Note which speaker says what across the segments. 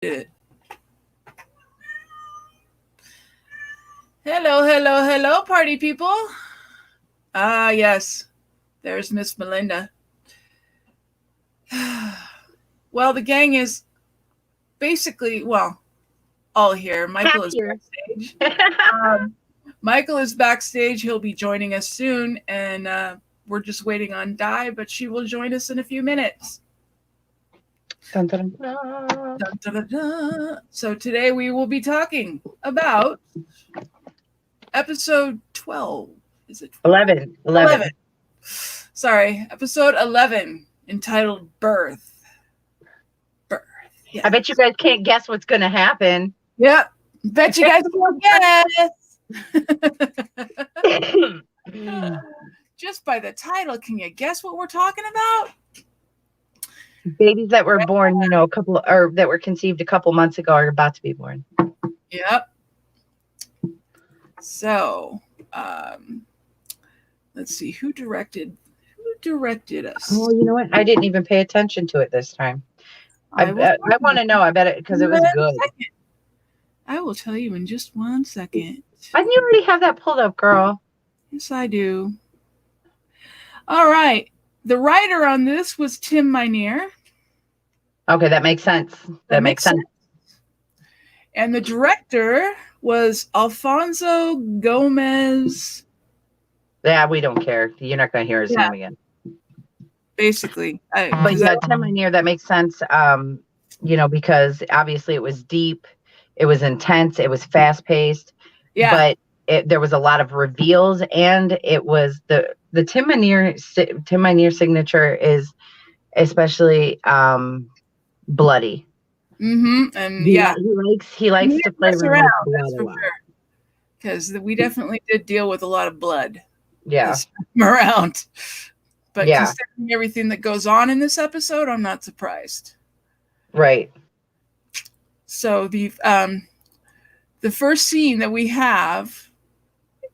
Speaker 1: It. Hello, hello, hello, party people. Ah, yes, there's Miss Melinda. Well, the gang is basically, all here.
Speaker 2: Half
Speaker 1: Michael is
Speaker 2: here.
Speaker 1: backstage. Michael is backstage. He'll be joining us soon, and we're just waiting on Di, but she will join us in a few minutes.
Speaker 2: Dun, dun, dun.
Speaker 1: Dun, dun, dun, dun. So today we will be talking about episode 12. Is it 12?
Speaker 2: 11.
Speaker 1: 11. Sorry, episode 11, entitled Birth. Birth. Yeah.
Speaker 2: I bet you guys can't guess what's going to happen.
Speaker 1: Yep. Bet you guys will guess. Just by the title, can you guess what we're talking about?
Speaker 2: Babies that were born, that were conceived a couple months ago are about to be born.
Speaker 1: Yep. So, let's see who directed us.
Speaker 2: Oh, you know what? I didn't even pay attention to it this time. I want to know. I bet it because it was good.
Speaker 1: I will tell you in just 1 second.
Speaker 2: Didn't you already have that pulled up, girl?
Speaker 1: Yes, I do. All right. The writer on this was Tim Minear.
Speaker 2: Okay, that makes sense. That makes sense.
Speaker 1: And the director was Alfonso Gomez.
Speaker 2: Yeah, we don't care. You're not going to hear his name again.
Speaker 1: Basically.
Speaker 2: But yeah, Tim Minear, that makes sense. Because obviously it was deep, it was intense, it was fast paced. Yeah. But there was a lot of reveals, and it was the Tim Minear signature is especially bloody.
Speaker 1: Mm-hmm. And
Speaker 2: he likes to play around.
Speaker 1: That's for sure. Because we definitely did deal with a lot of blood.
Speaker 2: Yeah.
Speaker 1: Around. But considering everything that goes on in this episode, I'm not surprised.
Speaker 2: Right.
Speaker 1: So the first scene that we have,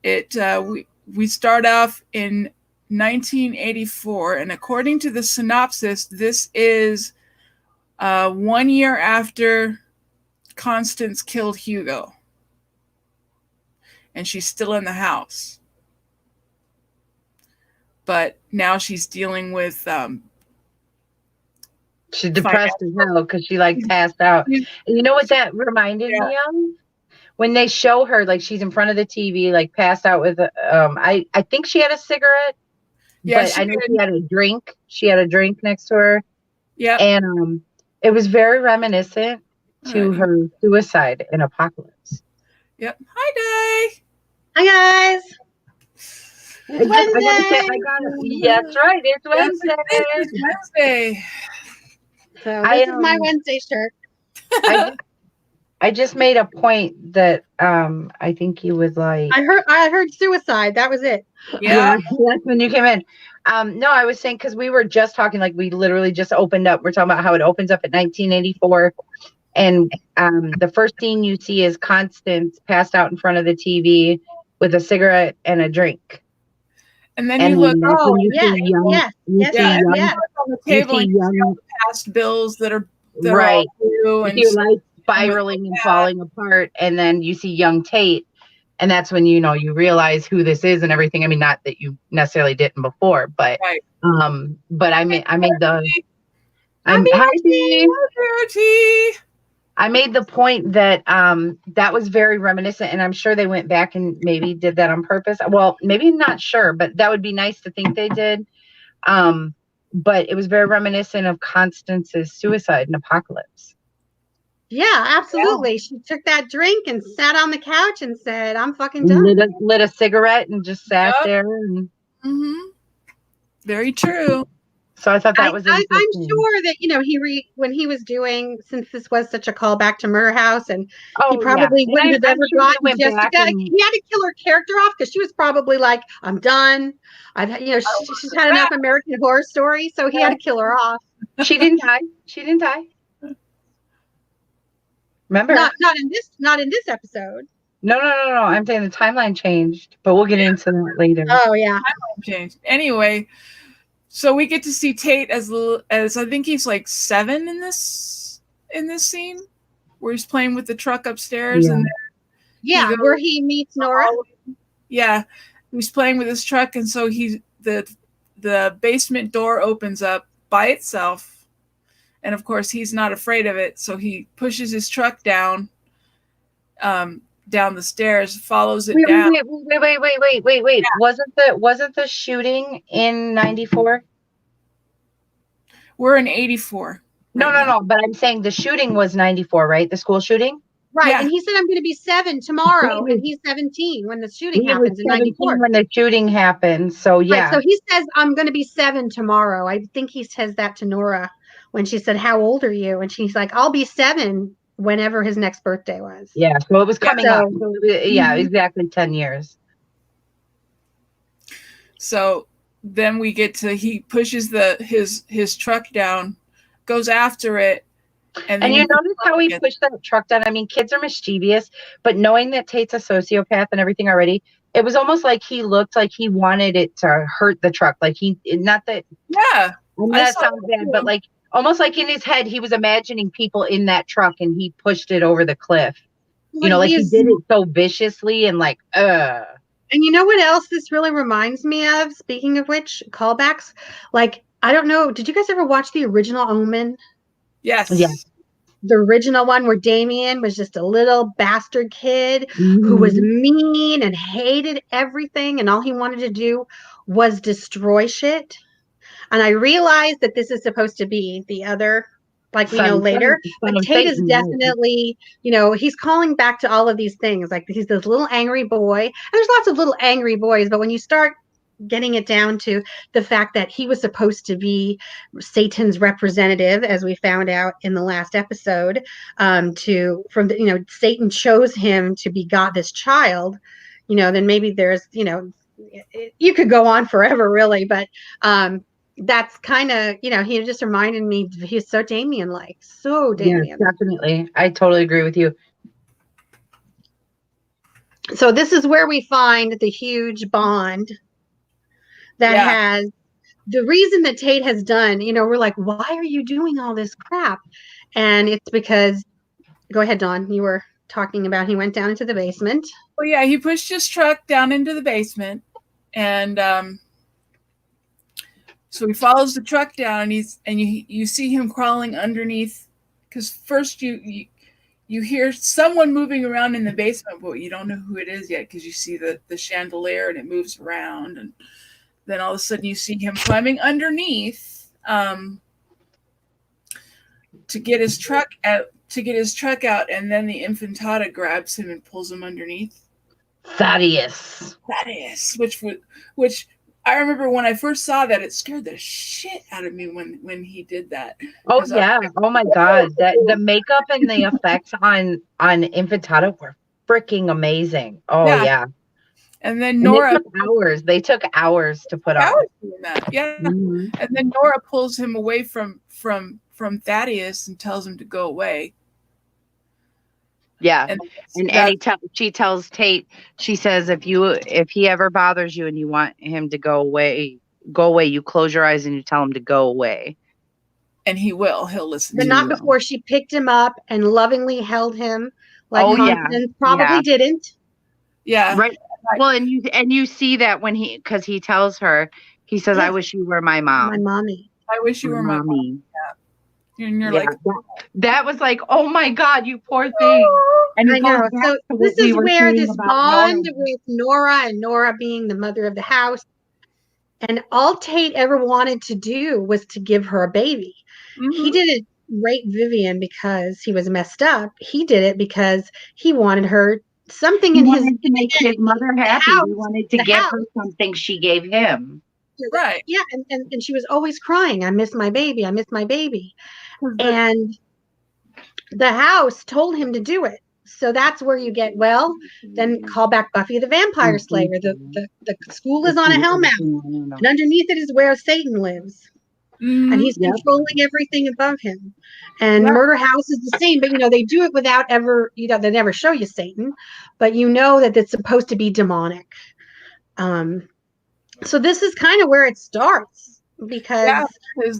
Speaker 1: we start off in 1984, and according to the synopsis, this is 1 year after Constance killed Hugo, and she's still in the house. But now she's dealing with
Speaker 2: she's depressed as hell because she passed out. And you know what that reminded me of? When they show her she's in front of the TV, passed out with I think she had a cigarette. Yeah, but I know she had a drink. She had a drink next to her. Yeah. And it was very reminiscent to her suicide in Apocalypse.
Speaker 1: Yep. Hi, Di.
Speaker 3: Hi, guys.
Speaker 2: It's Wednesday. That's right. It's Wednesday.
Speaker 1: It's Wednesday.
Speaker 3: So this is my Wednesday shirt.
Speaker 2: I just made a point that I think you would like.
Speaker 3: I heard suicide. That was it.
Speaker 2: Yeah, that's when you came in. No, I was saying because we were just talking, we literally just opened up. We're talking about how it opens up at 1984, and the first scene you see is Constance passed out in front of the TV with a cigarette and a drink.
Speaker 1: And then you look.
Speaker 3: You see
Speaker 1: on the table and you see all the past bills that are
Speaker 2: right.
Speaker 1: And
Speaker 2: you spiraling and falling apart, and then you see young Tate, and that's when you realize who this is and everything. I mean, not that you necessarily didn't before, but but I made the point that that was very reminiscent, and I'm sure they went back and maybe did that on purpose. Well, maybe not sure, but that would be nice to think they did. But it was very reminiscent of Constance's suicide in Apocalypse.
Speaker 3: Yeah, absolutely. Yeah. She took that drink and sat on the couch and said, "I'm fucking done."
Speaker 2: Lit a cigarette and just sat there. And...
Speaker 1: Mm-hmm. Very true.
Speaker 2: So I thought that was.
Speaker 3: I'm sure that when he was doing, since this was such a callback to Murder House, and he probably wouldn't have ever gotten Jessica. He had to kill her character off because she was probably like, "I'm done. She's had enough American Horror Story," so he had to kill her off.
Speaker 2: She didn't die. Remember?
Speaker 3: Not in this episode.
Speaker 2: No. I'm saying the timeline changed, but we'll get into that later.
Speaker 3: Oh yeah,
Speaker 1: timeline changed. Anyway, so we get to see Tate as I think he's 7 in this scene. where he's playing with the truck upstairs, and
Speaker 3: then where he meets Nora.
Speaker 1: Yeah, he's playing with his truck, and so the basement door opens up by itself, and of course he's not afraid of it, so he pushes his truck down the stairs, follows it down.
Speaker 2: Wait. Yeah. Wasn't the shooting in 94?
Speaker 1: We're in 84.
Speaker 2: No, but I'm saying the shooting was 94, right? The school shooting?
Speaker 3: Right. Yeah. And he said, I'm going to be 7 tomorrow. And he's 17 when the shooting happens in 94.
Speaker 2: When the shooting happens. So, yeah.
Speaker 3: Right, so he says, I'm going to be 7 tomorrow. I think he says that to Nora when she said, how old are you? And she's like, I'll be 7 whenever his next birthday was.
Speaker 2: Yeah. So it was coming up. Yeah, exactly 10 years.
Speaker 1: So then we get to, he pushes his truck down, goes after it.
Speaker 2: And you notice how he pushed that truck down? I mean, kids are mischievous, but knowing that Tate's a sociopath and everything already, it was almost like he looked like he wanted it to hurt the truck. Like not that.
Speaker 1: Yeah.
Speaker 2: That sounds bad, but like almost like in his head, he was imagining people in that truck and he pushed it over the cliff. You know, like he did it so viciously and like, And
Speaker 3: you know what else this really reminds me of? Speaking of which, callbacks. Like, I don't know. Did you guys ever watch the original Omen?
Speaker 1: Yes.
Speaker 2: Yeah.
Speaker 3: The original one where Damien was just a little bastard kid who was mean and hated everything, and all he wanted to do was destroy shit. And I realized that this is supposed to be the other, like we know later, but Tate is definitely, you know, he's calling back to all of these things. Like he's this little angry boy, and there's lots of little angry boys, but when you start getting it down to the fact that he was supposed to be Satan's representative, as we found out in the last episode, Satan chose him to be this child, you know, then maybe there's, you know, you could go on forever really, but that's kind of, you know, he just reminded me, he's so Damien-like, so Damien.
Speaker 2: Yeah, definitely. I totally agree with you.
Speaker 3: So this is where we find the huge bond that has the reason that Tate has done, you know, we're like, why are you doing all this crap? And it's because, go ahead, Dawn, you were talking about he went down into the basement.
Speaker 1: Well, yeah, he pushed his truck down into the basement, and so he follows the truck down, and you see him crawling underneath, because first you hear someone moving around in the basement, but you don't know who it is yet because you see the chandelier and it moves around, and then all of a sudden you see him climbing underneath to get his truck out, and then the Infantata grabs him and pulls him underneath.
Speaker 2: Thaddeus,
Speaker 1: which I remember when I first saw that, it scared the shit out of me when he did that.
Speaker 2: Oh yeah! Oh my god! The makeup and the effects on Infantata were freaking amazing. Oh yeah.
Speaker 1: And then Nora,
Speaker 2: they took hours to put on.
Speaker 1: That. Yeah. And then Nora pulls him away from Thaddeus and tells him to go away.
Speaker 2: Yeah. And she tells Tate, she says, if he ever bothers you and you want him to go away, you close your eyes and you tell him to go away. And he'll listen.
Speaker 3: But not before she picked him up and lovingly held him like Constance probably didn't.
Speaker 1: Yeah.
Speaker 2: Right. Well, and you see that when because he tells her, he says, I wish you were my mom.
Speaker 3: My mommy.
Speaker 1: I wish you were my mom. Yeah. And you're like,
Speaker 2: that was like, oh my God, you poor thing. And
Speaker 3: I know. So this is where this bond with Nora, and Nora being the mother of the house, and all Tate ever wanted to do was to give her a baby. He didn't rape Vivian because he was messed up. He did it because he wanted her something in his
Speaker 2: to make his mother happy. He wanted to give her something she gave him.
Speaker 1: Right.
Speaker 3: Yeah, and she was always crying, I miss my baby, I miss my baby. And the house told him to do it. So that's where you get, then call back Buffy the Vampire Slayer. The school is on a hell mountain, and underneath it is where Satan lives. And he's controlling everything above him. And Murder House is the same, but you know, they do it without ever, you know, they never show you Satan, but you know that it's supposed to be demonic. So this is kind of where it starts, because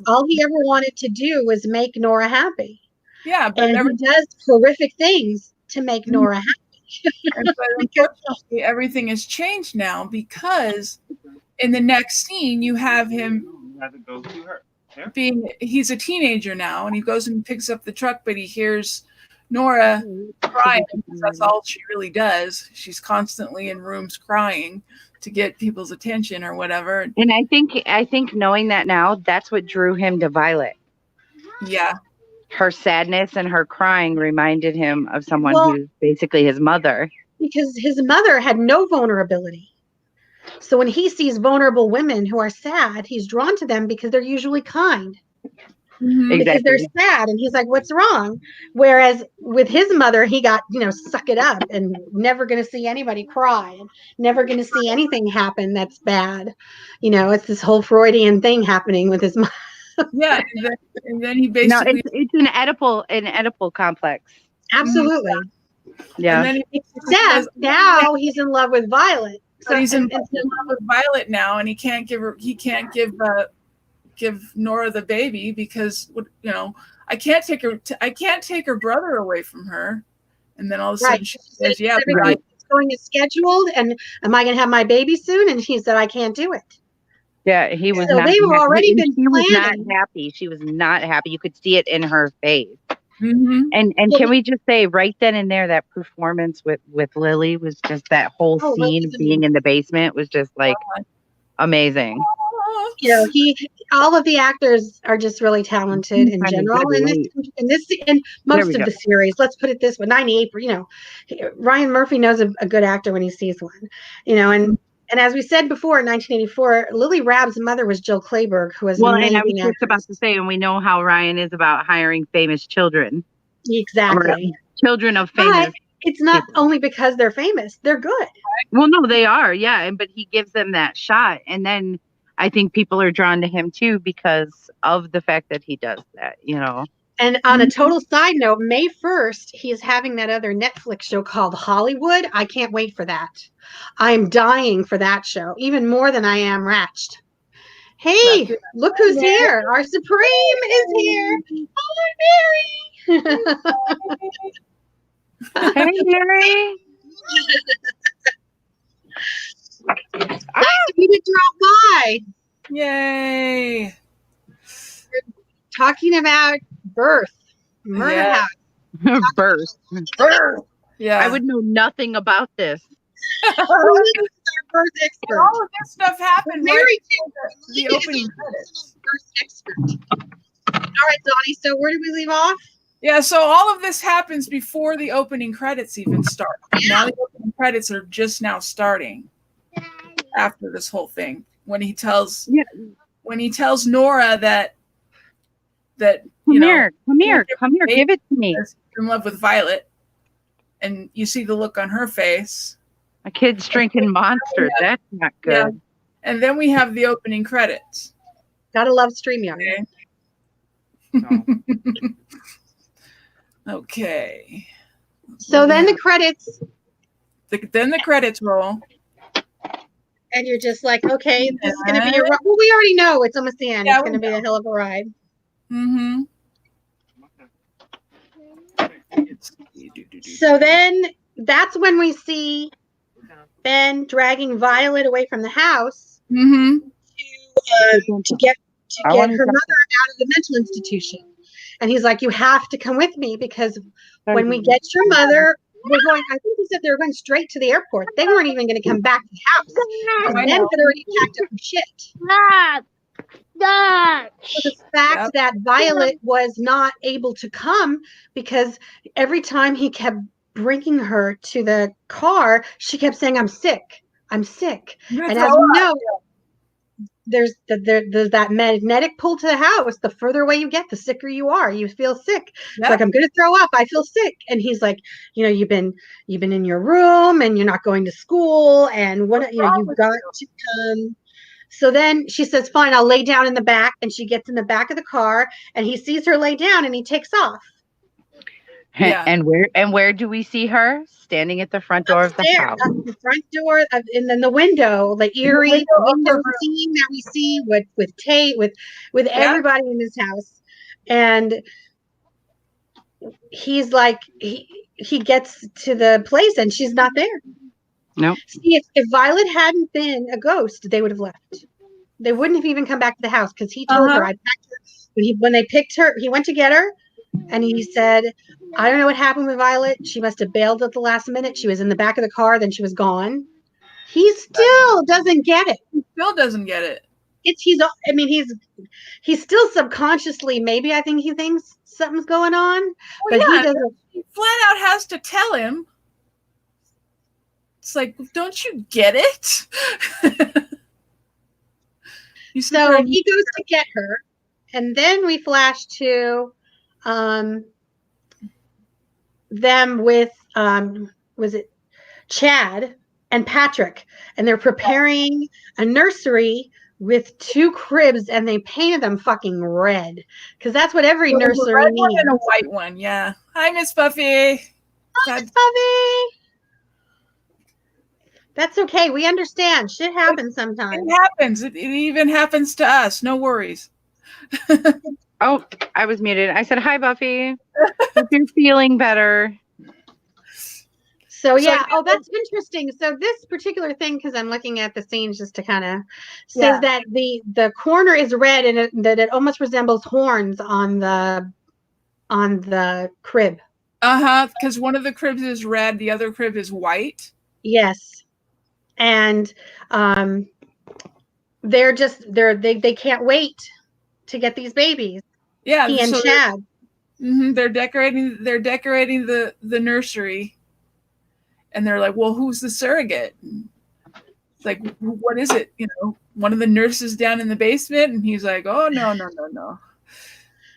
Speaker 3: all he ever wanted to do was make Nora happy.
Speaker 1: Yeah, but
Speaker 3: and he does horrific things to make Nora happy.
Speaker 1: But unfortunately, everything has changed now because in the next scene you have him he's a teenager now, and he goes and picks up the truck, but he hears Nora crying. That's all she really does. She's constantly in rooms crying to get people's attention or whatever.
Speaker 2: And I think knowing that now, that's what drew him to Violet.
Speaker 1: Yeah.
Speaker 2: Her sadness and her crying reminded him of someone who's basically his mother.
Speaker 3: Because his mother had no vulnerability. So when he sees vulnerable women who are sad, he's drawn to them because they're usually kind.
Speaker 2: Exactly.
Speaker 3: Because they're sad, and he's like, what's wrong? Whereas with his mother, he got, suck it up and never going to see anybody cry and never going to see anything happen that's bad. It's this whole Freudian thing happening with his mother.
Speaker 1: Yeah, and then he basically
Speaker 2: it's an Oedipal complex.
Speaker 3: Absolutely.
Speaker 2: Yeah.
Speaker 1: And then
Speaker 3: except now he's in love with Violet.
Speaker 1: So he's in love with Violet now, and he can't give Nora the baby because I can't take her brother away from her. And then all of a sudden she says, "Yeah,
Speaker 3: everything's going as scheduled, and am I going to have my baby soon?" And she said, "I can't do it."
Speaker 2: Yeah, he was
Speaker 3: so
Speaker 2: not.
Speaker 3: They were already been
Speaker 2: She was
Speaker 3: planning.
Speaker 2: not happy. She was not happy. You could see it in her face.
Speaker 1: Mm-hmm.
Speaker 2: And can we just say right then and there that performance with Lily was just that whole scene of being in the basement was just like amazing.
Speaker 3: All of the actors are just really talented in general in most of the series. Let's put it this way: 98. Ryan Murphy knows a good actor when he sees one. And as we said before, in 1984, Lily Rabb's mother was Jill Clayburgh, who was an amazing
Speaker 2: and I was just about to say, and we know how Ryan is about hiring famous children.
Speaker 3: Exactly.
Speaker 2: Children of famous.
Speaker 3: But it's not only because they're famous; they're good.
Speaker 2: Well, no, they are, yeah. But he gives them that shot, and then I think people are drawn to him too because of the fact that he does that.
Speaker 3: And on a total side note, May 1st, he is having that other Netflix show called Hollywood. I can't wait for that. I'm dying for that show, even more than I am Ratched. Hey, look who's here. Our Supreme is here. Oh, Mary.
Speaker 2: Hey, Mary.
Speaker 3: Nice of you to drop by.
Speaker 1: Yay.
Speaker 3: We're talking about birth. Murder house.
Speaker 2: Birth.
Speaker 1: Yeah.
Speaker 2: I would know nothing about this.
Speaker 3: Our birth expert.
Speaker 1: All of this stuff happened
Speaker 3: Mary
Speaker 1: the opening credits.
Speaker 3: Birth expert. All right, Donnie. So where did we leave off?
Speaker 1: Yeah, so all of this happens before the opening credits even start. Now the opening credits are just now starting after this whole thing. When he tells Nora that
Speaker 2: come here, give it to me.
Speaker 1: In love with Violet, and you see the look on her face.
Speaker 2: A kid's drinking Monster. That's not good. Yeah.
Speaker 1: And then we have the opening credits.
Speaker 3: Gotta love StreamYard.
Speaker 1: Okay. Okay.
Speaker 3: So then the credits.
Speaker 1: Then the credits roll.
Speaker 3: And you're just like, okay, this is going to be a ride. Well, we already know it's almost the end. It's going to be a hell of a ride.
Speaker 1: Mm-hmm.
Speaker 3: So then that's when we see Ben dragging Violet away from the house to get her mother out of the mental institution. And he's like, you have to come with me because when we get your mother, we're going, I think he said they were going straight to the airport. They weren't even going to come back to the house. Because Ben had already packed up her shit. So the fact that Violet was not able to come because every time he kept bringing her to the car, she kept saying, I'm sick. I'm sick. And as we know, there's that magnetic pull to the house. The further away you get, the sicker you are. You feel sick. It's like, I'm going to throw up. I feel sick. And he's like, you've been in your room and you're not going to school. And you've got to come. So then she says, fine, I'll lay down in the back. And she gets in the back of the car and he sees her lay down and he takes off.
Speaker 2: Yeah. And where do we see her? Standing at the front door of the house.
Speaker 3: At the front door and then the window, the eerie window scene that we see with Tate, with everybody in this house. And he's like he gets to the place and she's not there.
Speaker 2: Nope.
Speaker 3: See, if Violet hadn't been a ghost, they would have left. They wouldn't have even come back to the house because he told her I packed her when they picked her. He went to get her, and he said, "I don't know what happened with Violet. She must have bailed at the last minute. She was in the back of the car, then she was gone." He still doesn't get it.
Speaker 1: He still doesn't get it.
Speaker 3: He's still subconsciously, maybe I think he thinks something's going on, but he doesn't.
Speaker 1: He flat out has to tell him. It's like, don't you get it?
Speaker 3: So he goes to get her, and then we flash to them with was it Chad and Patrick, and they're preparing a nursery with 2 cribs, and they painted them fucking red because that's what every nursery needs.
Speaker 1: One and a white one, yeah. Hi, Miss Buffy.
Speaker 3: Hi, Miss Buffy. That's okay. We understand. Shit happens sometimes.
Speaker 1: It happens. It even happens to us. No worries.
Speaker 2: Oh, I was muted. I said, hi, Buffy. Hope you're feeling better.
Speaker 3: So yeah. Oh, that's interesting. So this particular thing, because I'm looking at the scenes just to kind of says that the corner is red and that it almost resembles horns on the crib.
Speaker 1: Because one of the cribs is red, the other crib is white.
Speaker 3: Yes. And they can't wait to get these babies.
Speaker 1: Yeah,
Speaker 3: he and Chad.
Speaker 1: They're decorating the nursery, and they're like, "Well, who's the surrogate?" It's like, what is it? You know, one of the nurses down in the basement, and he's like, "Oh no."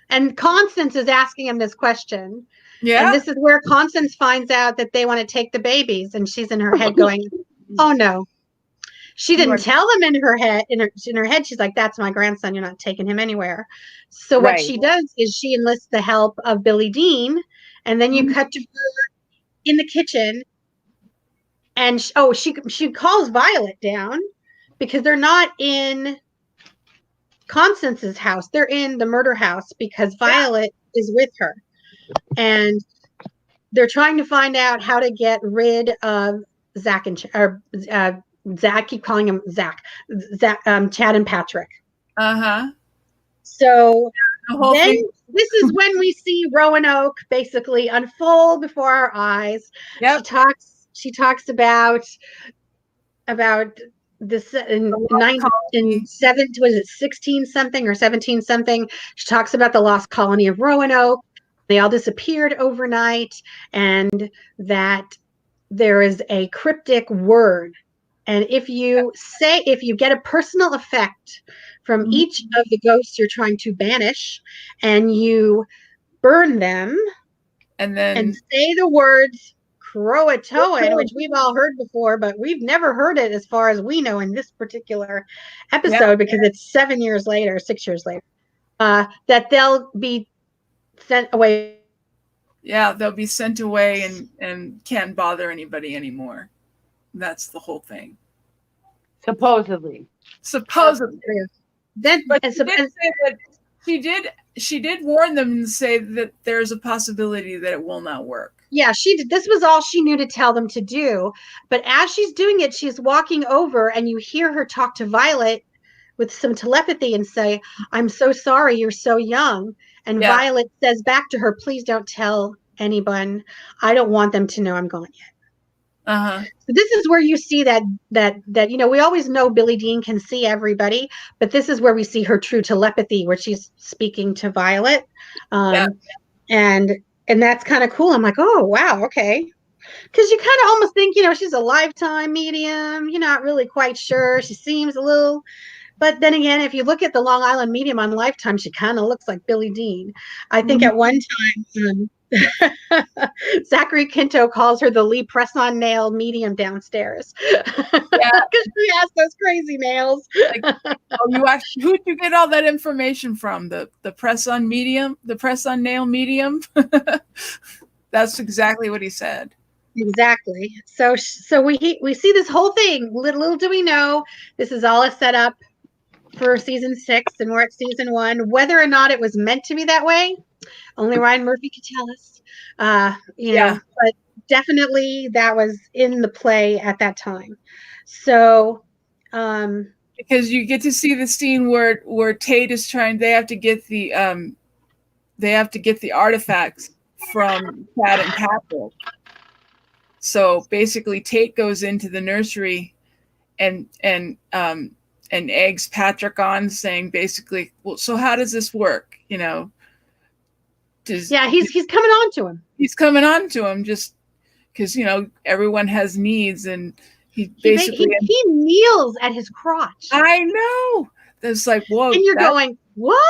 Speaker 3: And Constance is asking him this question.
Speaker 1: Yeah,
Speaker 3: and this is where Constance finds out that they want to take the babies, and she's in her head going, "Oh no." She didn't tell him in her head. In her head, she's like, "That's my grandson. You're not taking him anywhere." So what she does is she enlists the help of Billie Dean, and then you cut to her in the kitchen, and she calls Violet down because they're not in Constance's house. They're in the murder house because Violet is with her, and they're trying to find out how to get rid of Zach and Zach, keep calling him Zach, Chad and Patrick. So then this is when we see Roanoke basically unfold before our eyes. Yep. She talks about this in 16 something or 17 something. She talks about the lost colony of Roanoke. They all disappeared overnight, and that there is a cryptic word. And if you get a personal effect from each of the ghosts you're trying to banish, and you burn them, and say the words Croatoan, which we've all heard before, but we've never heard it as far as we know in this particular episode because it's 6 years later, that they'll be sent away.
Speaker 1: Yeah, they'll be sent away and can't bother anybody anymore. That's the whole thing.
Speaker 2: Supposedly.
Speaker 1: Then, but she did warn them and say that there's a possibility that it will not work.
Speaker 3: Yeah, she did. This was all she knew to tell them to do. But as she's doing it, she's walking over, and you hear her talk to Violet with some telepathy and say, "I'm so sorry, you're so young." And Violet says back to her, "Please don't tell anyone. I don't want them to know I'm gone yet." So this is where you see that we always know Billie Dean can see everybody, but this is where we see her true telepathy, where she's speaking to Violet, and that's kind of cool. I'm like, oh wow, okay, because you kind of almost think she's a lifetime medium. You're not really quite sure. She seems a little. But then again, if you look at the Long Island medium on Lifetime, she kind of looks like Billie Dean. I think at one time, Zachary Quinto calls her the Lee press-on nail medium downstairs because she has those crazy nails.
Speaker 1: Who'd you get all that information from? The press-on medium, the press-on nail medium. That's exactly what he said.
Speaker 3: Exactly. So we see this whole thing. Little do we know, this is all a setup for season 6, and we're at season 1. Whether or not it was meant to be that way, Only Ryan Murphy could tell us. But definitely that was in the play at that time. So,
Speaker 1: because you get to see the scene where Tate is trying. They have to get the artifacts from Chad and Patrick. So basically, Tate goes into the nursery and eggs Patrick on, saying basically, well, so how does this work?
Speaker 3: He's coming on to him.
Speaker 1: He's coming on to him just because everyone has needs, and he
Speaker 3: kneels at his crotch.
Speaker 1: I know. That's like, whoa.
Speaker 3: And you're going, what?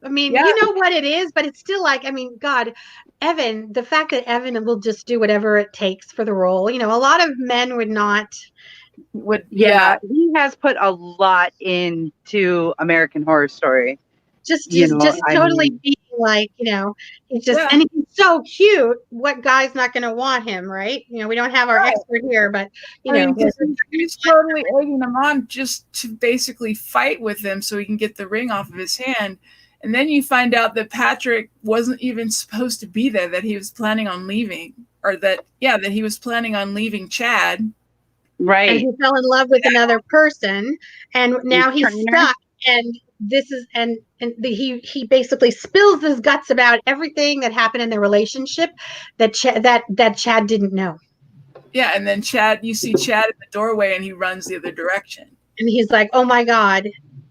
Speaker 3: I mean, you know what it is, but it's still like, I mean, God, Evan, the fact that Evan will just do whatever it takes for the role. A lot of men would not.
Speaker 2: He has put a lot into American Horror Story.
Speaker 3: Just totally being like, he's just, and he's so cute. What guy's not going to want him, right? We don't have our expert here, but
Speaker 1: he's totally egging him on just to basically fight with him so he can get the ring off of his hand. And then you find out that Patrick wasn't even supposed to be there, that he was planning on leaving, or that he was planning on leaving Chad.
Speaker 2: Right.
Speaker 3: And he fell in love with another person, and now he's stuck. And this is, he basically spills his guts about everything that happened in their relationship that Chad didn't know.
Speaker 1: Yeah, and then you see Chad in the doorway, and he runs the other direction.
Speaker 3: And he's like, "Oh my God."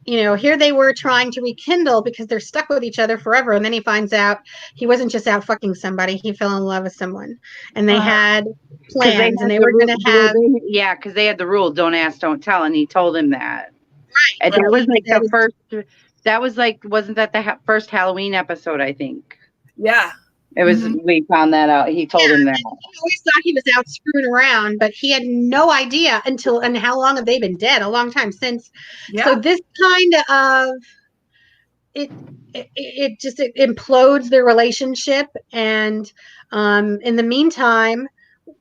Speaker 3: Here they were trying to rekindle because they're stuck with each other forever. And then he finds out he wasn't just out fucking somebody. He fell in love with someone. And they had plans, and they were going to have...
Speaker 2: Yeah, because they had the rule, don't ask, don't tell. And he told him that.
Speaker 3: Right.
Speaker 2: And that was like the first... That was like, wasn't that the first Halloween episode, I think?
Speaker 1: Yeah.
Speaker 2: It was, we found that out. He told him that.
Speaker 3: He always thought he was out screwing around, but he had no idea and how long have they been dead? A long time since. Yeah. So this kind of, it implodes their relationship. And in the meantime,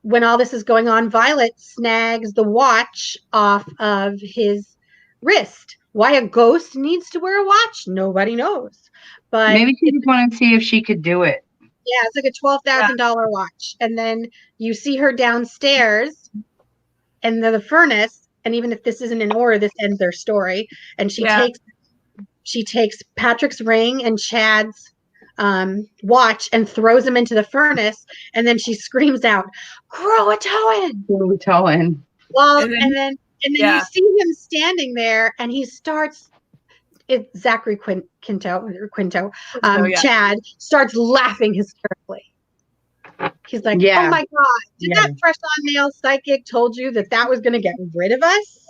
Speaker 3: when all this is going on, Violet snags the watch off of his wrist. Why a ghost needs to wear a watch, nobody knows. But
Speaker 2: maybe she just wanted to see if she could do it.
Speaker 3: Yeah, it's like a $12,000 watch. And then you see her downstairs in the furnace. And even if this isn't in order, this ends their story. And she takes Patrick's ring and Chad's watch and throws them into the furnace. And then she screams out, "Croatoan!"
Speaker 2: Croatoan.
Speaker 3: Well, and then you see him standing there, and he starts... It's Zachary Quinto, Chad starts laughing hysterically. He's like, "Oh my God, did that fresh on nail psychic told you that was going to get rid of us?"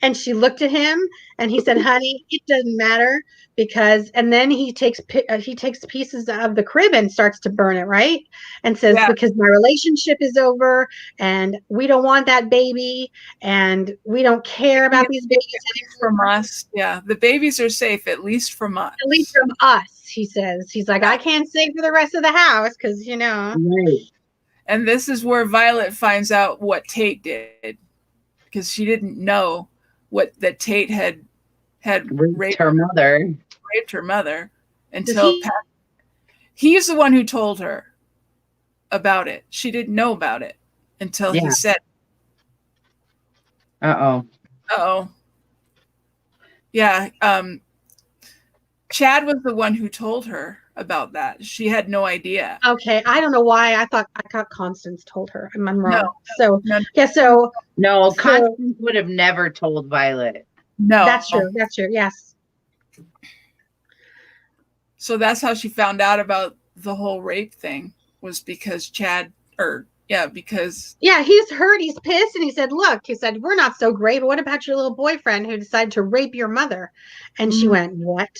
Speaker 3: And she looked at him and he said, "Honey, it doesn't matter because," and then he takes pieces of the crib and starts to burn it, right? And says, "Because my relationship is over and we don't want that baby and we don't care about these babies
Speaker 1: from us." Yeah, the babies are safe, at least from us.
Speaker 3: At least from us, he says. He's like, "I can't say for the rest of the house because,
Speaker 2: Right.
Speaker 1: And this is where Violet finds out what Tate did, because she didn't know that Tate had raped
Speaker 2: her mother.
Speaker 1: Raped her mother until he's the one who told her about it. She didn't know about it until he said,
Speaker 2: Uh-oh.
Speaker 1: Yeah. Chad was the one who told her about that. She had no idea.
Speaker 3: Okay. I don't know why. I thought Constance told her. I'm wrong.
Speaker 2: No, Constance would have never told Violet.
Speaker 1: No.
Speaker 3: That's true. Yes.
Speaker 1: So that's how she found out about the whole rape thing, was because because
Speaker 3: he's hurt, he's pissed, and he said, "We're not so great, but what about your little boyfriend who decided to rape your mother?" And she went, "What?"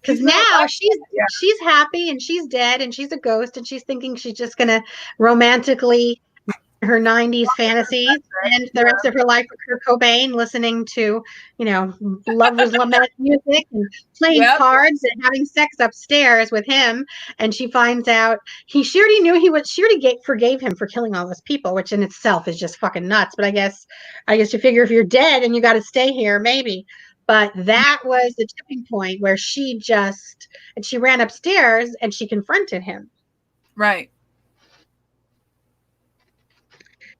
Speaker 3: Because now she's happy and she's dead and she's a ghost and she's thinking she's just gonna romantically her 90s fantasies and the rest of her life with Kurt Cobain, listening to Lover's Lament music and playing cards and having sex upstairs with him. And she finds out she already forgave him for killing all those people, which in itself is just fucking nuts. But I guess you figure if you're dead and you got to stay here, maybe. But that was the tipping point where she ran upstairs and she confronted him.
Speaker 1: Right.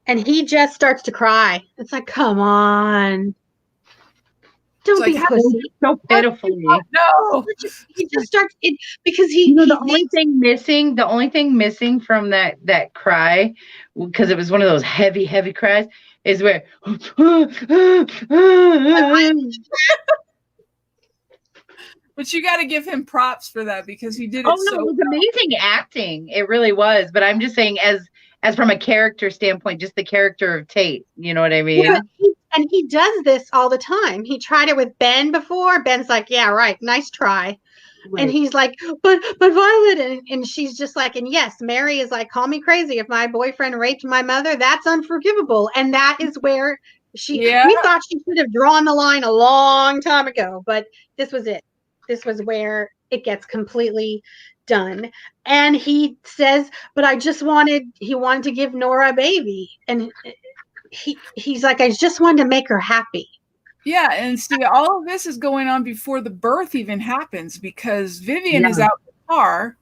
Speaker 3: And he just starts to cry. It's like, come on. Don't be a pussy.
Speaker 2: So pitifully.
Speaker 1: No.
Speaker 3: He just starts because he
Speaker 2: the only thing missing from that cry, because it was one of those heavy cries, is where
Speaker 1: But you got to give him props for that because he did it.
Speaker 2: It was amazing acting. It really was. But I'm just saying, as from a character standpoint, just the character of Tate. You know what I mean?
Speaker 3: Yeah, and he does this all the time. He tried it with Ben before. Ben's like, yeah, right. Nice try. Right. And he's like, but Violet. And she's just like, and yes, Mary is like, call me crazy. If my boyfriend raped my mother, that's unforgivable. And that is where we thought she should have drawn the line a long time ago. But this was it. This was where it gets completely done. And he says, but he wanted to give Nora a baby. And he's like, I just wanted to make her happy.
Speaker 1: Yeah, and see, all of this is going on before the birth even happens because Vivian is out in the car.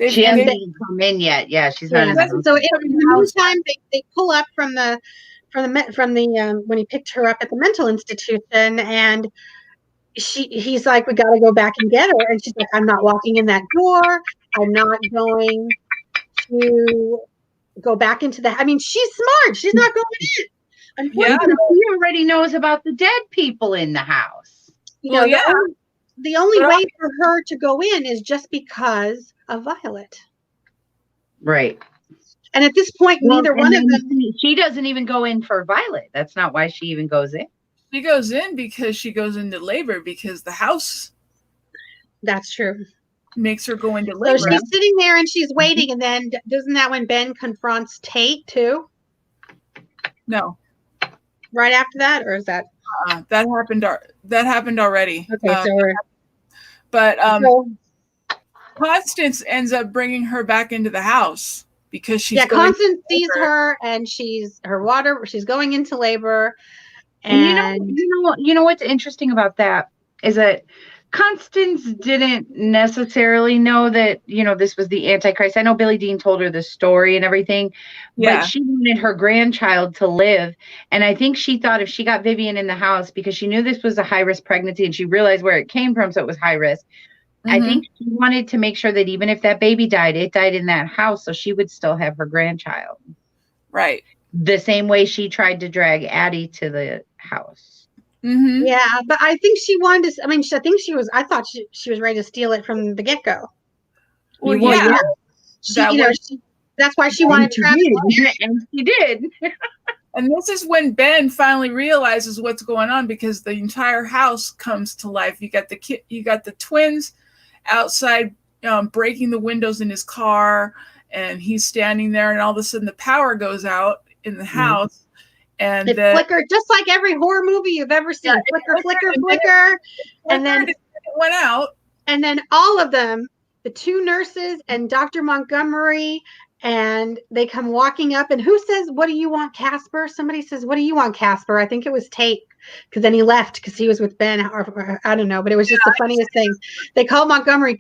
Speaker 2: She hasn't even come in yet. Yeah, she's not in the house.
Speaker 3: So in the meantime, they pull up from the when he picked her up at the mental institution, and he's like, we got to go back and get her. And she's like, I'm not walking in that door. I'm not going to go back into the. I mean, she's smart. She's not going in.
Speaker 2: Unfortunately, he already knows about the dead people in the house.
Speaker 3: The only way for her to go in is just because of Violet.
Speaker 2: Right.
Speaker 3: And at this point, neither one of them.
Speaker 2: She doesn't even go in for Violet. That's not why she even goes in.
Speaker 1: She goes in because she goes into labor because the house.
Speaker 3: That's true.
Speaker 1: Makes her go into labor.
Speaker 3: So she's sitting there and she's waiting, and then doesn't that when Ben confronts Tate too?
Speaker 1: No.
Speaker 3: Right after that, or is that
Speaker 1: that happened? That happened already.
Speaker 3: Okay,
Speaker 1: but Constance ends up bringing her back into the house because she's
Speaker 3: Constance sees her and she's going into labor. And
Speaker 2: you know what's interesting about that is that Constance didn't necessarily know that, this was the Antichrist. I know Billie Dean told her the story and everything, but she wanted her grandchild to live. And I think she thought if she got Vivian in the house, because she knew this was a high-risk pregnancy and she realized where it came from, so it was high risk. I think she wanted to make sure that even if that baby died, it died in that house, so she would still have her grandchild.
Speaker 1: Right.
Speaker 2: The same way she tried to drag Addie to the house.
Speaker 3: Mm-hmm. Yeah, but I think she wanted to. I mean, I thought she was ready to steal it from the get-go.
Speaker 1: Well,
Speaker 3: that's why she wanted Travis.
Speaker 2: And she did.
Speaker 1: And this is when Ben finally realizes what's going on because the entire house comes to life. You got the twins outside breaking the windows in his car, and he's standing there, and all of a sudden the power goes out in the house. And
Speaker 3: it flickered just like every horror movie you've ever seen. Flicker. And then
Speaker 1: it went out.
Speaker 3: And then all of them, the two nurses and Dr. Montgomery, and they come walking up. And who says, what do you want, Casper? Somebody says, what do you want, Casper? I think it was Tate. Because then he left because he was with Ben, or I don't know, but it was just the funniest thing. They call Montgomery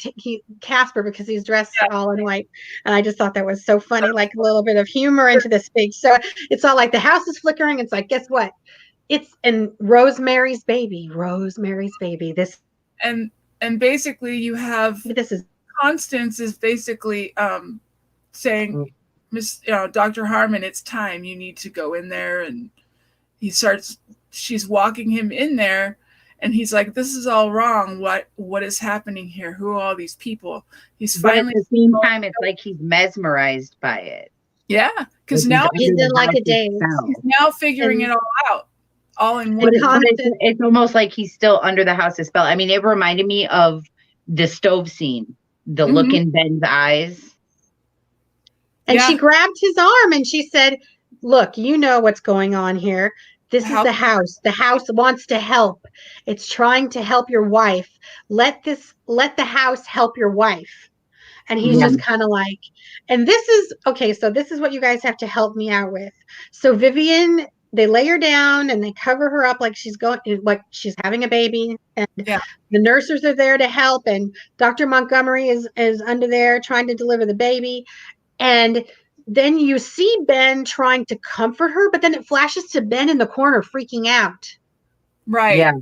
Speaker 3: Casper because he's dressed all in white, and I just thought that was so funny, like a little bit of humor into the speech. So it's all like the house is flickering. It's like, guess what? It's in Rosemary's Baby. This
Speaker 1: and basically you have Constance is basically saying, Dr. Harmon, it's time. You need to go in there, and she's walking him in there, and he's like, this is all wrong. What is happening here? Who are all these people? He's finally,
Speaker 2: but at the same time, it's like he's mesmerized by it.
Speaker 1: Yeah, because now
Speaker 3: he's in like a daze.
Speaker 1: He's now figuring it all out, all in one.
Speaker 2: It's almost like he's still under the house's spell. I mean, it reminded me of the stove scene, the look in Ben's eyes.
Speaker 3: And she grabbed his arm and she said, look, you know what's going on here. This is the house. The house wants to help. It's trying to help your wife. Let the house help your wife. And he's just kind of like, and this is, okay, so this is what you guys have to help me out with. So Vivian they lay her down and they cover her up like she's having a baby, and the nurses are there to help, and Dr. Montgomery is under there trying to deliver the baby. And then you see Ben trying to comfort her, but then it flashes to Ben in the corner freaking out.
Speaker 1: Right.
Speaker 2: Yeah.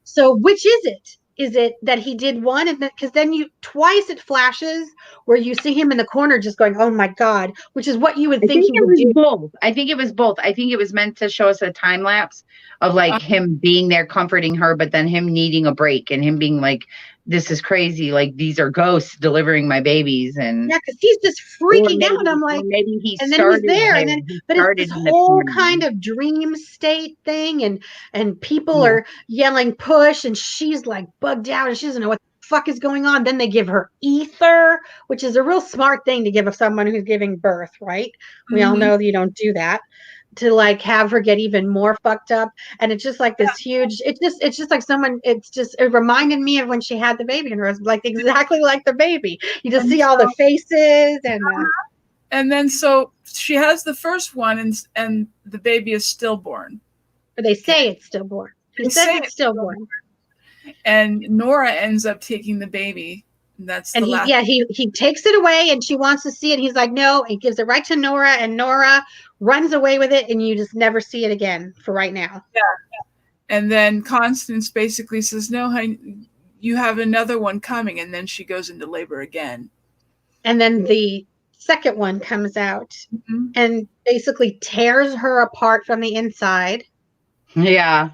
Speaker 3: So which is it? Is it that he did one, and because then twice it flashes where you see him in the corner just going, "Oh my God," which is what you would think he would do.
Speaker 2: Both. I think it was both. I think it was meant to show us a time lapse of like him being there comforting her, but then him needing a break and him being like, "This is crazy. Like these are ghosts delivering my babies." And
Speaker 3: yeah, because he's just freaking out. And I'm like,
Speaker 2: maybe he
Speaker 3: and then he's there, and then but it's this whole kind of dream state thing, and people are yelling push, and she's like bugged out, and she doesn't know what the fuck is going on. Then they give her ether, which is a real smart thing to give someone who's giving birth, right? We all know that you don't do that, to like have her get even more fucked up. And it's just like this huge, it's just like it reminded me of when she had the baby, and it was like exactly like the baby. You just see all the faces,
Speaker 1: and then so she has the first one, and the baby is stillborn.
Speaker 3: But they say it's stillborn. He says it's stillborn.
Speaker 1: And Nora ends up taking the baby.
Speaker 3: He takes it away, and she wants to see it. He's like, no. He gives it right to Nora, and Nora runs away with it, and you just never see it again for right now.
Speaker 1: Yeah. And then Constance basically says, no, honey, you have another one coming. And then she goes into labor again.
Speaker 3: And then the second one comes out and basically tears her apart from the inside.
Speaker 2: Yeah.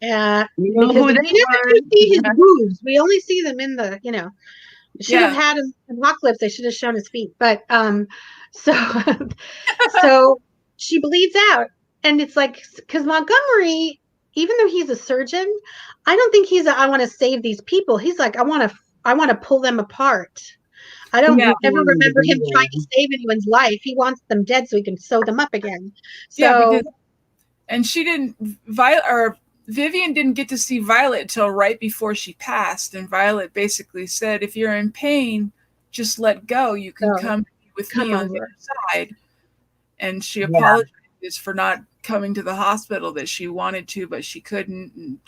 Speaker 3: Because we never see his boobs. We only see them in the, should have had him in Apocalypse. They should have shown his feet. But so she bleeds out. And it's like, because Montgomery, even though he's a surgeon, I don't think I want to save these people. He's like, I want to pull them apart. I don't ever remember him trying to save anyone's life. He wants them dead so he can sew them up again. So,
Speaker 1: and she didn't, Vivian didn't get to see Violet until right before she passed. And Violet basically said, if you're in pain, just let go. You can come with me on the other side. And she apologizes for not coming to the hospital that she wanted to, but she couldn't.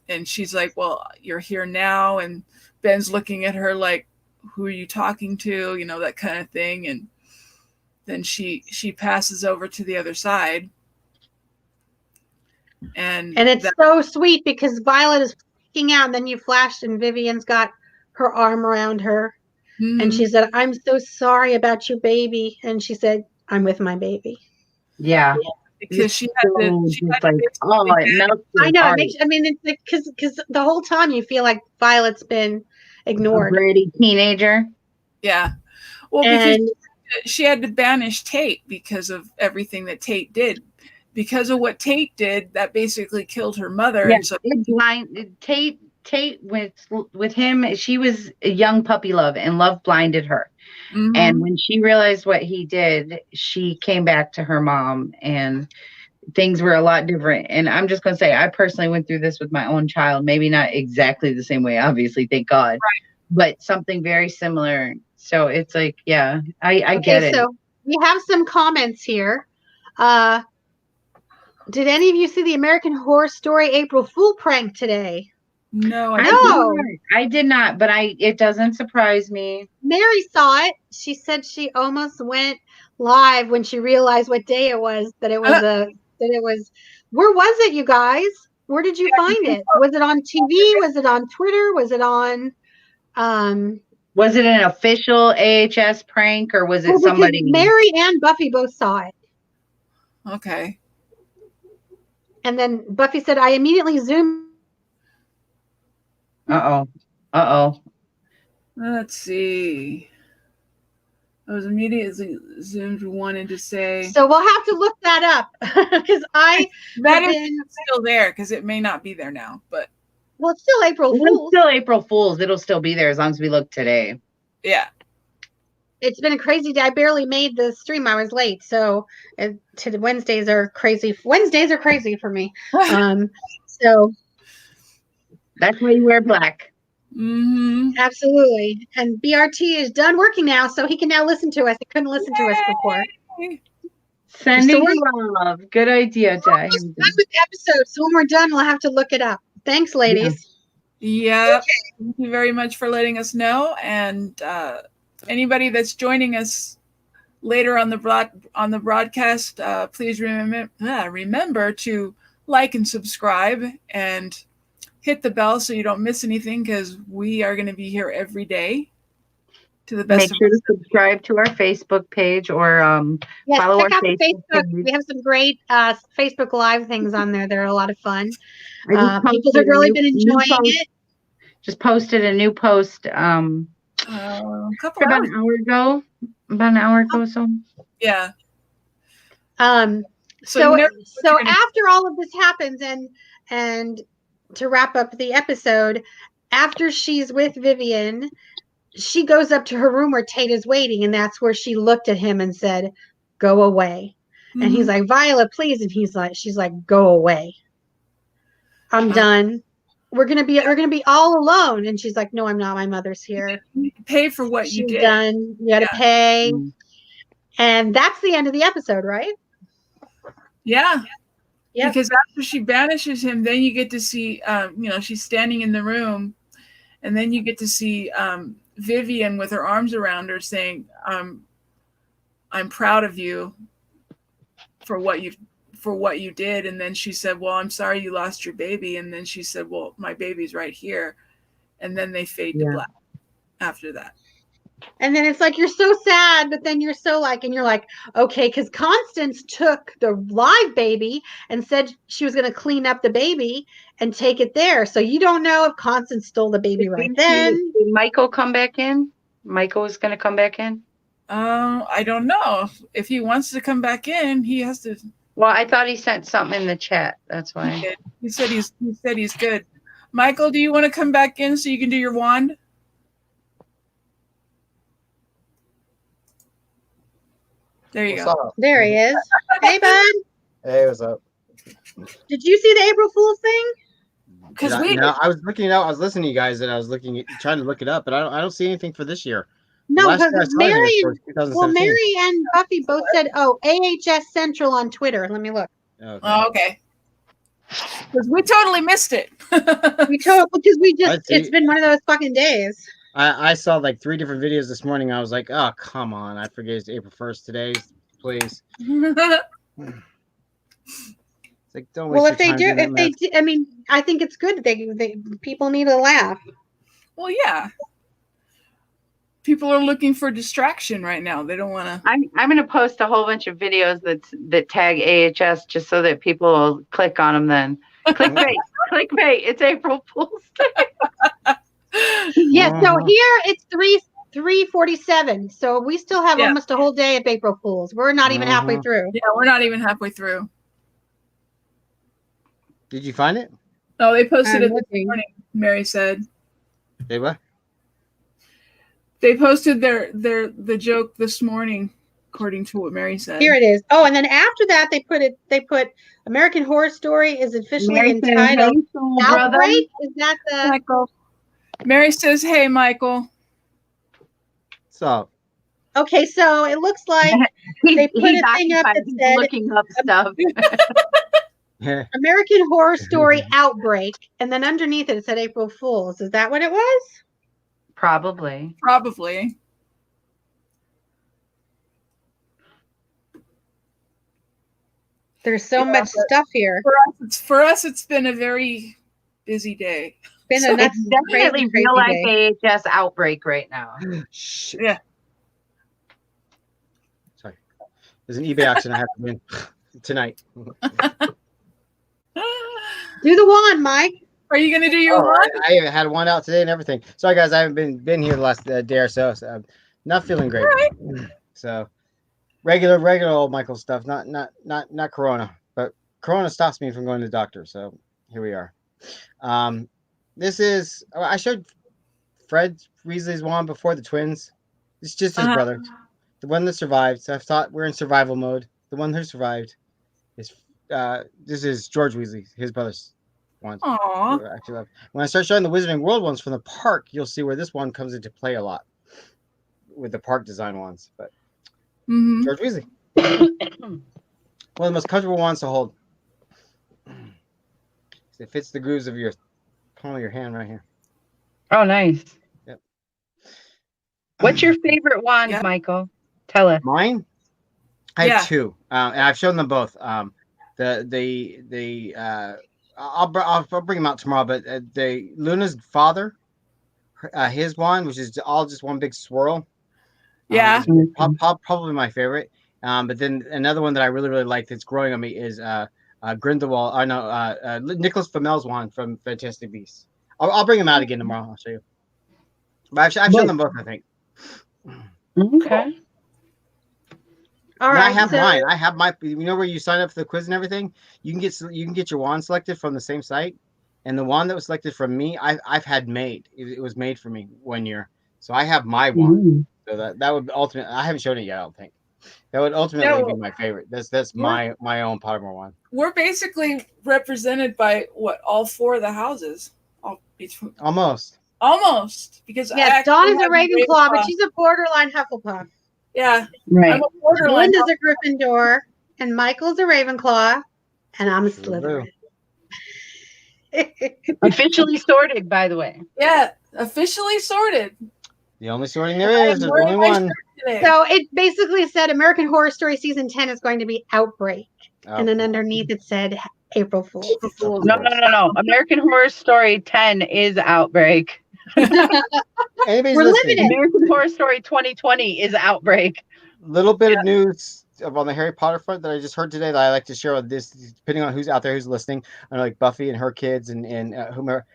Speaker 1: And she's like, well, you're here now. And Ben's looking at her like, who are you talking to? That kind of thing. And then she passes over to the other side. And
Speaker 3: it's so sweet because Violet is freaking out, and then you flashed and Vivian's got her arm around her. And she said, I'm so sorry about your baby. And she said, I'm with my baby.
Speaker 2: Yeah.
Speaker 1: Because she had I know.
Speaker 3: It's like, because the whole time you feel like Violet's been ignored.
Speaker 2: A pretty teenager.
Speaker 1: Yeah. Well, because she had to banish Tate because of everything that Tate did. Because of what Tate did, that basically killed her mother.
Speaker 2: Yeah,
Speaker 1: and so
Speaker 2: Tate with him, she was a young puppy love, and love blinded her. And when she realized what he did, she came back to her mom, and things were a lot different. And I'm just going to say, I personally went through this with my own child, maybe not exactly the same way, obviously, thank God, but something very similar. So it's like, I get it.
Speaker 3: So we have some comments here. Did any of you see the American Horror Story April Fool prank today?
Speaker 1: No,
Speaker 2: I did not, but it doesn't surprise me.
Speaker 3: Mary saw it. She said she almost went live when she realized what day it was, where was it, you guys? Where did you find it? Was it on TV? Was it on Twitter? Was it on
Speaker 2: was it an official AHS prank, or was it somebody?
Speaker 3: Mary and Buffy both saw it.
Speaker 1: Okay.
Speaker 3: And then Buffy said, I immediately zoomed.
Speaker 1: Let's see. I was immediately zoomed wanted to say.
Speaker 3: So we'll have to look that up because
Speaker 1: that is still there because it may not be there now, but.
Speaker 3: Well, it's still April Fool's.
Speaker 2: It's still April Fool's. It'll still be there as long as we look today.
Speaker 1: Yeah.
Speaker 3: It's been a crazy day. I barely made the stream. I was late. So Wednesdays are crazy. Wednesdays are crazy for me. So.
Speaker 2: That's why you wear black.
Speaker 3: Absolutely. And BRT is done working now, so he can now listen to us. He couldn't listen to us before.
Speaker 2: Sending love. Good idea, Jay.
Speaker 3: Done with the episode, so when we're done, we'll have to look it up. Thanks, ladies.
Speaker 1: Yeah. Okay. Thank you very much for letting us know. And anybody that's joining us later on the broadcast, please remember to like and subscribe and hit the bell so you don't miss anything, because we are going to be here every day. To the best.
Speaker 2: Make sure to subscribe to our Facebook page or follow our Facebook page.
Speaker 3: We have some great Facebook Live things on there. They're a lot of fun. People have really been enjoying it.
Speaker 2: Just posted a new post about an hour ago. So
Speaker 1: yeah.
Speaker 3: So after all of this happens, and to wrap up the episode, after she's with Vivian, she goes up to her room where Tate is waiting, and that's where she looked at him and said, "Go away." Mm-hmm. And he's like, "Viola, please." And she's like, "Go away. I'm done. We're gonna be all alone." And she's like, "No, I'm not. My mother's here.
Speaker 1: Pay for what you did.
Speaker 3: Done. You got to pay." And that's the end of the episode, right?
Speaker 1: Yeah. Yeah. Because after she banishes him, then you get to see, she's standing in the room, and then you get to see Vivian with her arms around her saying, I'm proud of you for what you did. And then she said, "Well, I'm sorry you lost your baby." And then she said, "Well, my baby's right here." And then they fade to black after that.
Speaker 3: And then it's like, you're so sad, but then you're so and you're like, okay, because Constance took the live baby and said she was going to clean up the baby and take it there. So you don't know if Constance stole the baby right then.
Speaker 2: Did Michael come back in? Michael is going to come back in?
Speaker 1: I don't know. If he wants to come back in, he has to.
Speaker 2: Well, I thought he sent something in the chat. That's why.
Speaker 1: He said he's good. Michael, do you want to come back in so you can do your wand? There you go.
Speaker 3: There he is. Hey, bud.
Speaker 4: Hey, what's up?
Speaker 3: Did you see the April Fool's thing?
Speaker 4: Because I was looking it up. I was listening to you guys, and I was trying to look it up, but I don't see anything for this year.
Speaker 3: No, because Mary and Buffy both said, AHS Central on Twitter. Let me look.
Speaker 1: Okay. Because we totally missed it.
Speaker 3: It's been one of those fucking days.
Speaker 4: I saw like 3 different videos this morning. I was like, oh, come on. I forget it's April 1st today. Please. It's like, don't waste your time.
Speaker 3: I mean, I think it's good. People need to laugh.
Speaker 1: Well, yeah. People are looking for distraction right now. They don't want to.
Speaker 2: I'm going to post a whole bunch of videos that tag AHS just so that people will click on them then. Clickbait. Clickbait. It's April Fool's Day.
Speaker 3: Yeah, so here it's 3:47. So we still have almost a whole day of April Fools. We're not even halfway through.
Speaker 1: Yeah, we're not even halfway through.
Speaker 4: Did you find it?
Speaker 1: No, they posted it this morning, Mary said.
Speaker 4: They what?
Speaker 1: They posted the joke this morning, according to what Mary said.
Speaker 3: Here it is. Oh, and then after that they put American Horror Story is officially entitled Outbreak. Is that the
Speaker 1: Michael? Mary says, "Hey, Michael."
Speaker 4: What's up?
Speaker 3: Okay, so it looks like they put a thing up that said
Speaker 2: looking up stuff.
Speaker 3: American Horror Story Outbreak, and then underneath it said April Fools. Is that what it was?
Speaker 2: Probably.
Speaker 3: There's so much stuff here.
Speaker 1: For us, it's been a very busy day.
Speaker 2: It's definitely real life AHS outbreak right now.
Speaker 1: Yeah.
Speaker 4: Sorry. There's an eBay auction I have to win tonight.
Speaker 3: Do the wand, Mike.
Speaker 1: Are you going to do your wand?
Speaker 4: I had one out today and everything. Sorry, guys. I haven't been here the last day or so. So I'm not feeling great.
Speaker 1: Right.
Speaker 4: So regular old Michael stuff. Not Corona, but Corona stops me from going to the doctor. So here we are. This is, I showed Fred Weasley's wand before, the twins. It's just his brother, the one that survived. So I thought we're in survival mode. The one who survived is, this is George Weasley, his brother's wand.
Speaker 1: Aww.
Speaker 4: When I start showing the Wizarding World ones from the park, you'll see where this one comes into play a lot with the park design ones. But George Weasley. one of the most comfortable ones to hold. It fits the grooves of your palm of your hand right here.
Speaker 2: Oh, nice.
Speaker 4: Yep.
Speaker 2: What's your favorite wand, Michael? Tell us.
Speaker 4: Mine? I have two, and I've shown them both. I'll bring them out tomorrow. But the Luna's father, his wand, which is all just one big swirl.
Speaker 1: Yeah,
Speaker 4: probably my favorite. But then another one that I really really like that's growing on me is Grindelwald. I know Nicholas Flamel's wand from Fantastic Beasts. I'll bring him out again tomorrow. I'll show you. But I've shown them both, I think.
Speaker 2: Okay.
Speaker 3: All right.
Speaker 4: I have mine. I have my. You know where you sign up for the quiz and everything. You can get your wand selected from the same site, and the wand that was selected from me, I've had made. It was made for me 1 year, so I have my wand. So that would ultimately. I haven't shown it yet. I don't think that would ultimately be my favorite. That's my own Pottermore wand.
Speaker 1: We're basically represented by all four of the houses.
Speaker 4: Almost
Speaker 1: because
Speaker 3: Dawn is a Ravenclaw, but she's a borderline Hufflepuff.
Speaker 1: Yeah,
Speaker 2: right.
Speaker 1: I'm a borderline.
Speaker 3: Linda's a Gryffindor, and Michael's a Ravenclaw, and I'm a Slytherin.
Speaker 2: Officially sorted, by the way.
Speaker 1: Yeah, officially sorted.
Speaker 4: The only sorting there is. There's only one.
Speaker 3: So it basically said American Horror Story season 10 is going to be Outbreak, and then underneath it said April Fool's.
Speaker 2: No. American Horror Story 10 is Outbreak.
Speaker 3: We're living it.
Speaker 2: American Horror Story 2020 is Outbreak.
Speaker 4: Little bit of news on the Harry Potter front that I just heard today that I like to share with this, depending on who's out there who's listening. I know, like Buffy and her kids and whomever.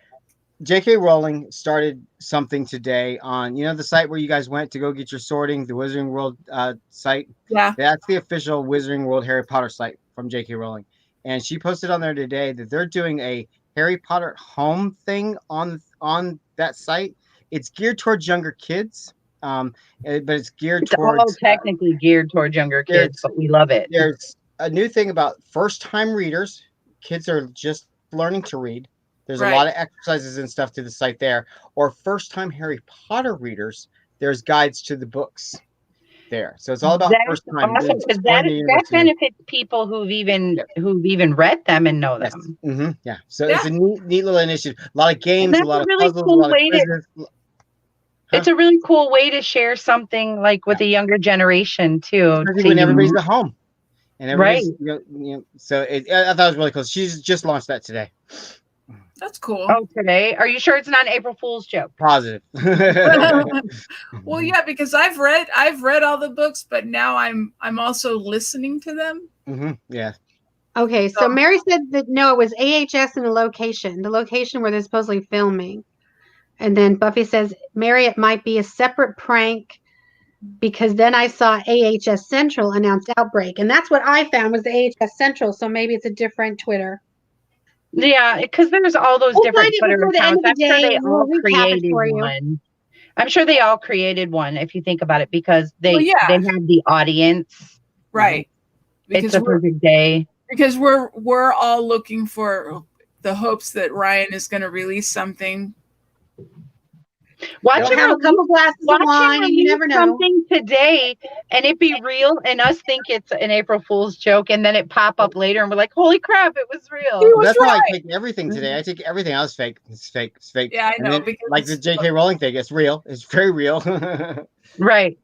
Speaker 4: J.K. Rowling started something today on, the site where you guys went to go get your sorting, the Wizarding World site.
Speaker 1: Yeah.
Speaker 4: That's the official Wizarding World Harry Potter site from J.K. Rowling. And she posted on there today that they're doing a Harry Potter home thing on that site. It's geared towards younger kids, but it's geared towards...
Speaker 2: all technically geared towards younger kids, but we love it.
Speaker 4: There's a new thing about first-time readers. Kids are just learning to read. There's a lot of exercises and stuff to the site there. Or first-time Harry Potter readers, there's guides to the books there. So it's all about first-time.
Speaker 2: Awesome, because that benefits people who've even read them and know them.
Speaker 4: Yes. Mm-hmm. Yeah. So it's a neat little initiative. A lot of games, a lot of puzzles,
Speaker 2: cool
Speaker 4: a lot of quizzes.
Speaker 2: It's a really cool way to share something like with a younger generation too.
Speaker 4: Especially when everybody's at home. And everybody's, so I thought it was really cool. She's just launched that today.
Speaker 1: That's cool.
Speaker 2: Oh, today? Are you sure it's not an April Fool's joke?
Speaker 4: Positive.
Speaker 1: Well, yeah, because I've read all the books, but now I'm also listening to them.
Speaker 4: Mm-hmm. Yeah.
Speaker 3: Okay, so Mary said that no, it was AHS in the location where they're supposedly filming. And then Buffy says, Mary, it might be a separate prank because then I saw AHS Central announced Outbreak. And that's what I found was the AHS Central. So maybe it's a different Twitter.
Speaker 2: Yeah, because there's all those different Twitter accounts. I'm sure they all created one. I'm sure they all created one, if you think about it, because they have the audience.
Speaker 1: Right.
Speaker 2: It's a perfect day.
Speaker 1: Because we're all looking for the hopes that Ryan is going to release something.
Speaker 3: Watch him have a couple glasses of wine, and you never know.
Speaker 2: Something today, and it be real, and us think it's an April Fool's joke, and then it pop up later, and we're like, "Holy crap, it was real!"
Speaker 4: That's why I take everything today. I take everything else fake. It's fake. It's fake.
Speaker 1: Yeah, I know.
Speaker 4: Then, like the J.K. Rowling thing, it's real. It's very real.
Speaker 2: Right.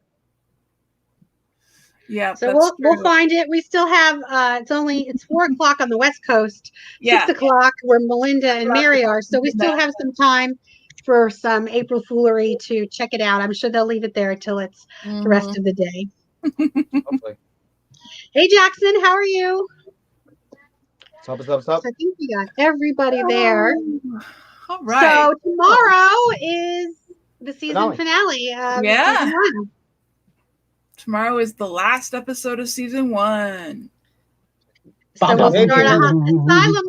Speaker 1: Yeah.
Speaker 3: So we'll find it. We still have. It's 4:00 on the West Coast. 6:00 where Melinda and Mary are. So we still have some time for some April foolery to check it out. I'm sure they'll leave it there until it's the rest of the day.
Speaker 4: Hopefully.
Speaker 3: Hey Jackson, how are you?
Speaker 4: Stop.
Speaker 3: I think we got everybody there.
Speaker 1: All right.
Speaker 3: So tomorrow is the season finale of season 1.
Speaker 1: Tomorrow is the last episode of season 1.
Speaker 3: So we'll start Asylum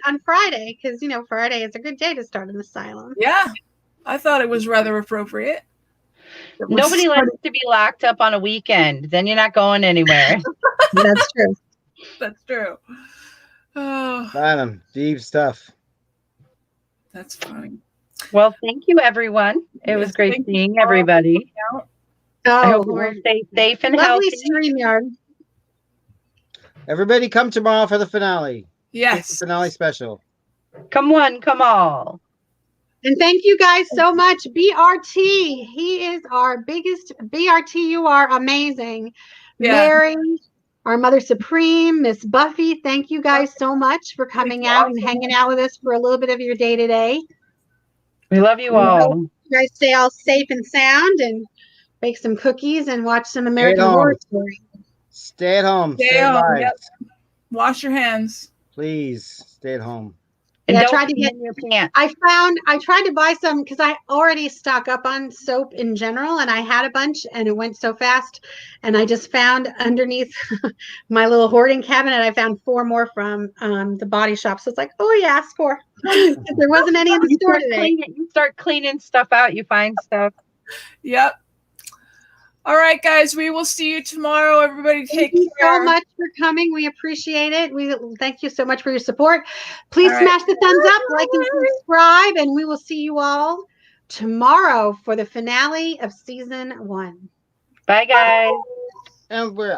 Speaker 3: on Friday because Friday is a good day to start an asylum.
Speaker 1: Yeah, I thought it was rather appropriate.
Speaker 2: Nobody likes to be locked up on a weekend. Then you're not going anywhere.
Speaker 3: That's true.
Speaker 1: That's true. Oh,
Speaker 4: Asylum, deep stuff.
Speaker 1: That's funny.
Speaker 2: Well, thank you, everyone. It was great seeing everybody. I hope we'll stay safe and healthy.
Speaker 3: Lovely StreamYard.
Speaker 4: Everybody come tomorrow for the finale.
Speaker 1: Yes.
Speaker 4: It's the finale special.
Speaker 2: Come one, come all.
Speaker 3: And thank you guys so much. BRT, he is our biggest BRT. You are amazing.
Speaker 1: Yeah.
Speaker 3: Mary, our Mother Supreme, Miss Buffy, thank you guys so much for coming out and hanging out with us for a little bit of your day today.
Speaker 2: We love you all.
Speaker 3: You guys stay all safe and sound and bake some cookies and watch some American Horror Story.
Speaker 4: Stay at home.
Speaker 1: Stay home. Yep. Wash your hands.
Speaker 4: Please stay at home.
Speaker 2: And
Speaker 3: yeah,
Speaker 2: don't
Speaker 3: tried to get
Speaker 2: your pants.
Speaker 3: I tried to buy some because I already stock up on soap in general, and I had a bunch and it went so fast. And I just found underneath my little hoarding cabinet, I found 4 more from the Body Shop. So it's like, oh yeah, ask for. There wasn't any in the store today.
Speaker 2: You start cleaning stuff out, you find stuff.
Speaker 1: Yep. All right, guys, we will see you tomorrow. Everybody take care. Thank you
Speaker 3: so much for coming. We appreciate it. We thank you so much for your support. Please smash the thumbs up, like, and subscribe, and we will see you all tomorrow for the finale of season 1.
Speaker 2: Bye, guys.
Speaker 4: And we're